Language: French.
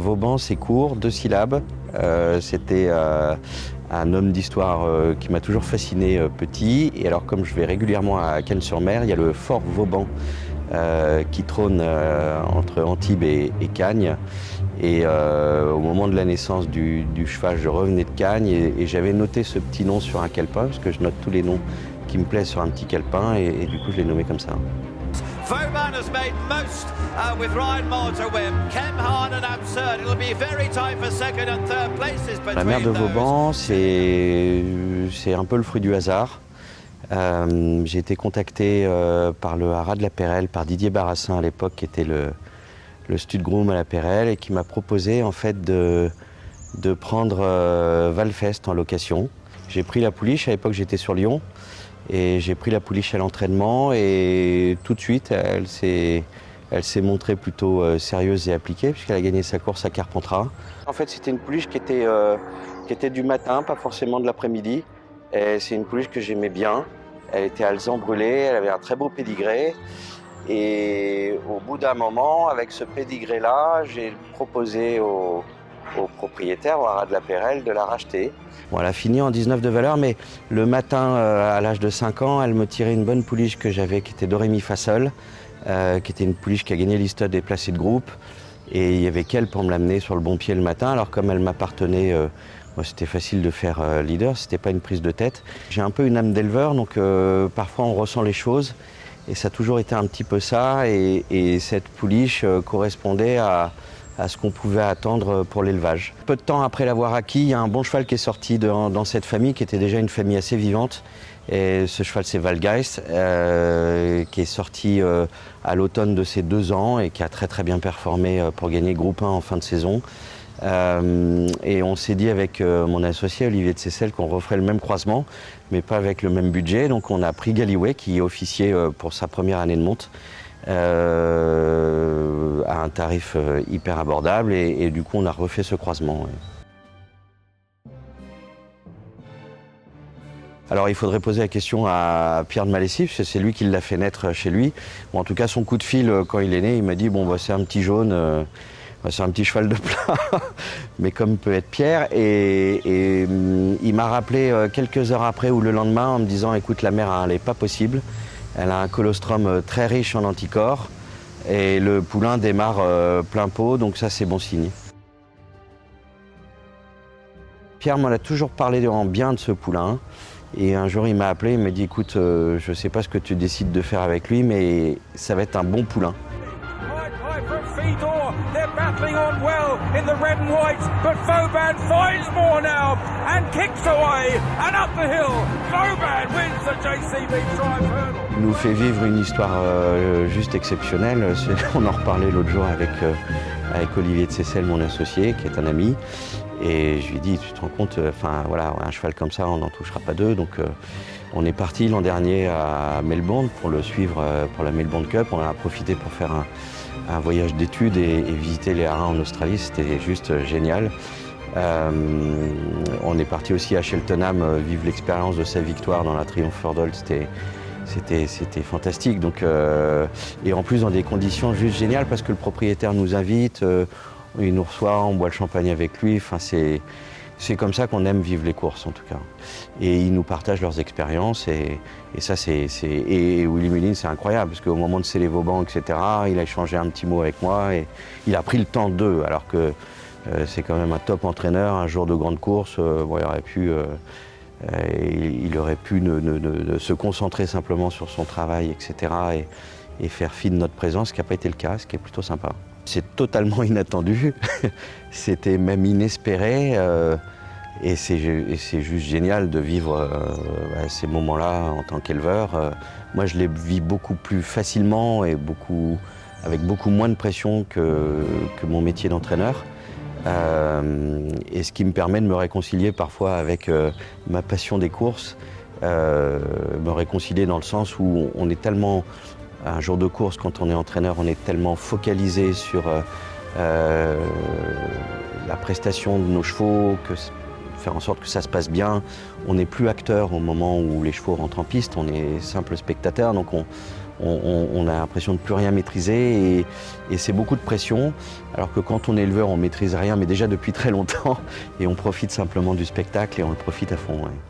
Vauban, c'est court, 2 syllabes. C'était un homme d'histoire qui m'a toujours fasciné petit. Et alors, comme je vais régulièrement à Cannes-sur-Mer, il y a le fort Vauban qui trône entre Antibes et Cagnes. Et au moment de la naissance du cheval, je revenais de Cagnes et j'avais noté ce petit nom sur un calepin, parce que je note tous les noms qui me plaisent sur un petit calepin, et du coup je l'ai nommé comme ça. Vauban has made most with Ryan Moore to win. Kemharn and Absurd. It'll be very tight for second and third places between La mère de those. Vauban, c'est un peu le fruit du hasard. J'ai été contacté par le Haras de la Pérelle, par Didier Barassin à l'époque, qui était le stud groom à la Pérelle, et qui m'a proposé en fait de prendre Valfest en location. J'ai pris la pouliche, à l'époque j'étais sur Lyon, et j'ai pris la pouliche à l'entraînement, et tout de suite elle s'est montrée plutôt sérieuse et appliquée, puisqu'elle a gagné sa course à Carpentras. En fait c'était une pouliche qui était du matin, pas forcément de l'après-midi. C'est une pouliche que j'aimais bien. Elle était alezan brûlé, elle avait un très beau pédigré. Et au bout d'un moment, avec ce pédigré-là, j'ai proposé au propriétaire, au Haras de la Pérelle, de la racheter. Bon, elle a fini en 19 de valeur, mais le matin, à l'âge de 5 ans, elle me tirait une bonne pouliche que j'avais, qui était Dorémy Fassol, qui était une pouliche qui a gagné l'Istud des placés de groupe. Et il y avait qu'elle pour me l'amener sur le bon pied le matin. Alors comme elle m'appartenait, c'était facile de faire leader, c'était pas une prise de tête. J'ai un peu une âme d'éleveur, donc parfois on ressent les choses. Et ça a toujours été un petit peu ça, et cette pouliche correspondait à ce qu'on pouvait attendre pour l'élevage. Peu de temps après l'avoir acquis, il y a un bon cheval qui est sorti dans cette famille, qui était déjà une famille assez vivante. Et ce cheval, c'est Valgeist, qui est sorti à l'automne de ses 2 ans et qui a très très bien performé pour gagner Groupe 1 en fin de saison. Et on s'est dit avec mon associé Olivier de Seyssel qu'on referait le même croisement, mais pas avec le même budget. Donc on a pris Gallyway, qui officiait pour sa première année de monte, à un tarif hyper abordable, et du coup on a refait ce croisement. Ouais. Alors il faudrait poser la question à Pierre de Malessy, parce que c'est lui qui l'a fait naître chez lui. Bon, en tout cas son coup de fil quand il est né, il m'a dit bon bah, c'est un petit jaune, c'est un petit cheval de plat, mais comme peut être Pierre. Et il m'a rappelé quelques heures après ou le lendemain en me disant écoute, la mère elle n'est pas possible, elle a un colostrum très riche en anticorps et le poulain démarre plein pot, donc ça c'est bon signe. Pierre m'en a toujours parlé en bien de ce poulain. Et un jour, il m'a appelé, il m'a dit écoute, je ne sais pas ce que tu décides de faire avec lui, mais ça va être un bon poulain. Il nous fait vivre une histoire juste exceptionnelle. On en reparlait l'autre jour avec Olivier de Seyssel, mon associé, qui est un ami. Et je lui ai dit, tu te rends compte, voilà, un cheval comme ça, on n'en touchera pas 2. Donc on est parti l'an dernier à Melbourne pour le suivre pour la Melbourne Cup. On en a profité pour faire un voyage d'études et visiter les haras en Australie. C'était juste génial. On est parti aussi à Cheltenham vivre l'expérience de sa victoire dans la Triumph Hurdle. C'était fantastique. Donc, et en plus dans des conditions juste géniales, parce que le propriétaire nous invite, il nous reçoit, on boit le champagne avec lui. Enfin, c'est comme ça qu'on aime vivre les courses en tout cas. Et ils nous partagent leurs expériences, et ça et Willy Mullins, c'est incroyable, parce qu'au moment de sceller Vauban, etc., il a échangé un petit mot avec moi et il a pris le temps d'eux, alors que c'est quand même un top entraîneur. Un jour de grande course, bon, il aurait pu se concentrer simplement sur son travail, etc., et faire fi de notre présence, ce qui n'a pas été le cas, ce qui est plutôt sympa. C'est totalement inattendu, c'était même inespéré, et c'est juste génial de vivre ces moments-là en tant qu'éleveur. Moi, je les vis beaucoup plus facilement et avec beaucoup moins de pression que mon métier d'entraîneur. Et ce qui me permet de me réconcilier parfois avec ma passion des courses, me réconcilier dans le sens où on est tellement... Un jour de course, quand on est entraîneur, on est tellement focalisé sur la prestation de nos chevaux, faire en sorte que ça se passe bien. On n'est plus acteur au moment où les chevaux rentrent en piste, on est simple spectateur, donc on a l'impression de plus rien maîtriser et c'est beaucoup de pression, alors que quand on est éleveur, on maîtrise rien, mais déjà depuis très longtemps, et on profite simplement du spectacle et on le profite à fond. Ouais.